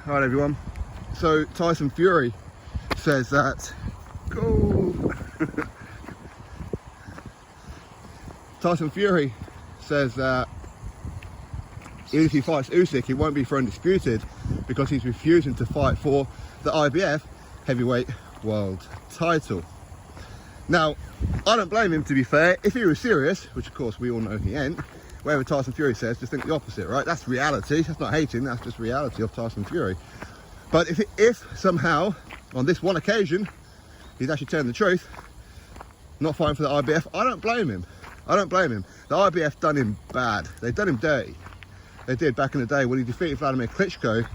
Alright everyone, so Tyson Fury says that Tyson Fury says that even if he fights Usyk, he won't be for Undisputed because he's refusing to fight for the IBF heavyweight world title. Now, I don't blame him, to be fair. If he was serious, which of course we all know he ain't, whatever Tyson Fury says, just think the opposite, right? That's reality. That's not hating, that's just reality of Tyson Fury. But if somehow, on this one occasion, he's actually telling the truth, not fighting for the IBF, I don't blame him. I don't blame him. The IBF done him bad. They've done him dirty. They did back in the day when he defeated Wladimir Klitschko,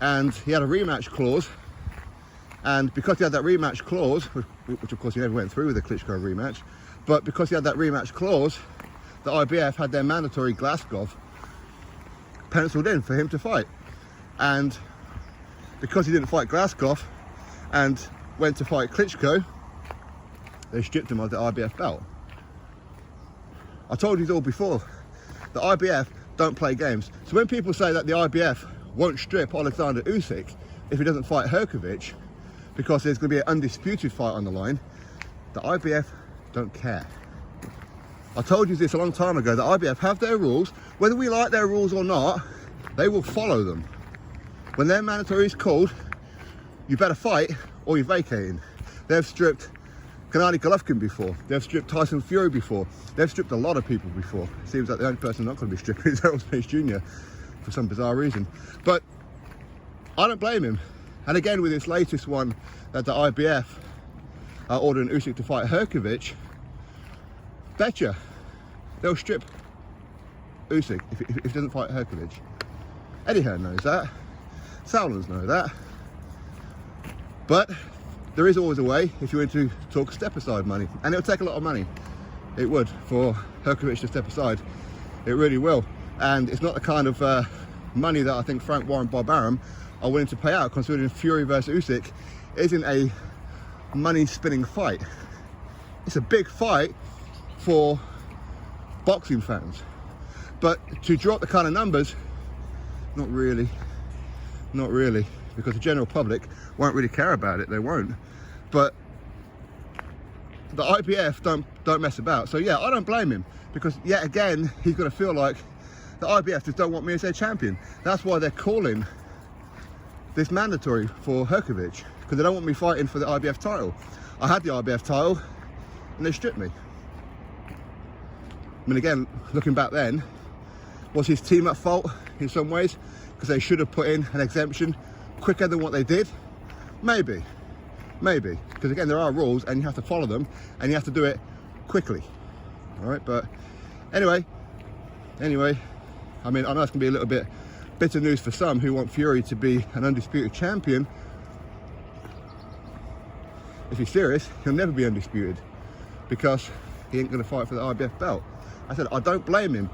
and he had a rematch clause. And because he had that rematch clause, which of course he never went through with the Klitschko rematch, but because he had that rematch clause, the IBF had their mandatory Glasgow penciled in for him to fight. And because he didn't fight Glasgow and went to fight Klitschko, they stripped him of the IBF belt. I told you all before, the IBF don't play games. So when people say that the IBF won't strip Oleksandr Usyk if he doesn't fight Hrgovic because there's going to be an undisputed fight on the line, the IBF don't care. I told you this a long time ago. The IBF have their rules. Whether we like their rules or not, they will follow them. When their mandatory is called, you better fight or you're vacating. They've stripped Gennady Golovkin before. They've stripped Tyson Fury before. They've stripped a lot of people before. It seems like the only person not going to be stripped is Errol Spence Jr. for some bizarre reason. But I don't blame him. And again, with this latest one that the IBF are ordering Usyk to fight Hrgovic, betcha they'll strip Usyk if he doesn't fight Hrgovic. Eddie Hearn knows that. Sauerlands know that. But there is always a way if you want to talk step aside money, and it'll take a lot of money. It would for Hrgovic to step aside. It really will. And it's not the kind of money that I think Frank Warren Bob Arum are willing to pay out, considering Fury versus Usyk isn't a money spinning fight. It's a big fight for boxing fans, but to drop the kind of numbers, not really, because the general public won't really care about it. They won't. But the IBF don't mess about. So yeah, I don't blame him, because yet again he's going to feel like the IBF just don't want me as their champion. That's why they're calling this mandatory for Hrgovic, because they don't want me fighting for the IBF title. I had the IBF title and they stripped me. I mean, again, looking back then, was his team at fault in some ways because they should have put in an exemption quicker than what they did? Maybe, because again, there are rules and you have to follow them and you have to do it quickly. All right, but anyway, I mean, I know it's gonna be a little bit bitter news for some who want Fury to be an undisputed champion. If he's serious, he'll never be undisputed because he ain't gonna fight for the IBF belt. I said, I don't blame him.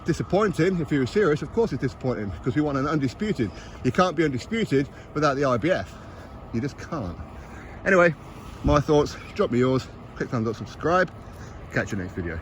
Disappointing, if he was serious, of course it's disappointing, because we want an undisputed. You can't be undisputed without the IBF. You just can't. Anyway, my thoughts, drop me yours, click thumbs up, subscribe. Catch you next video.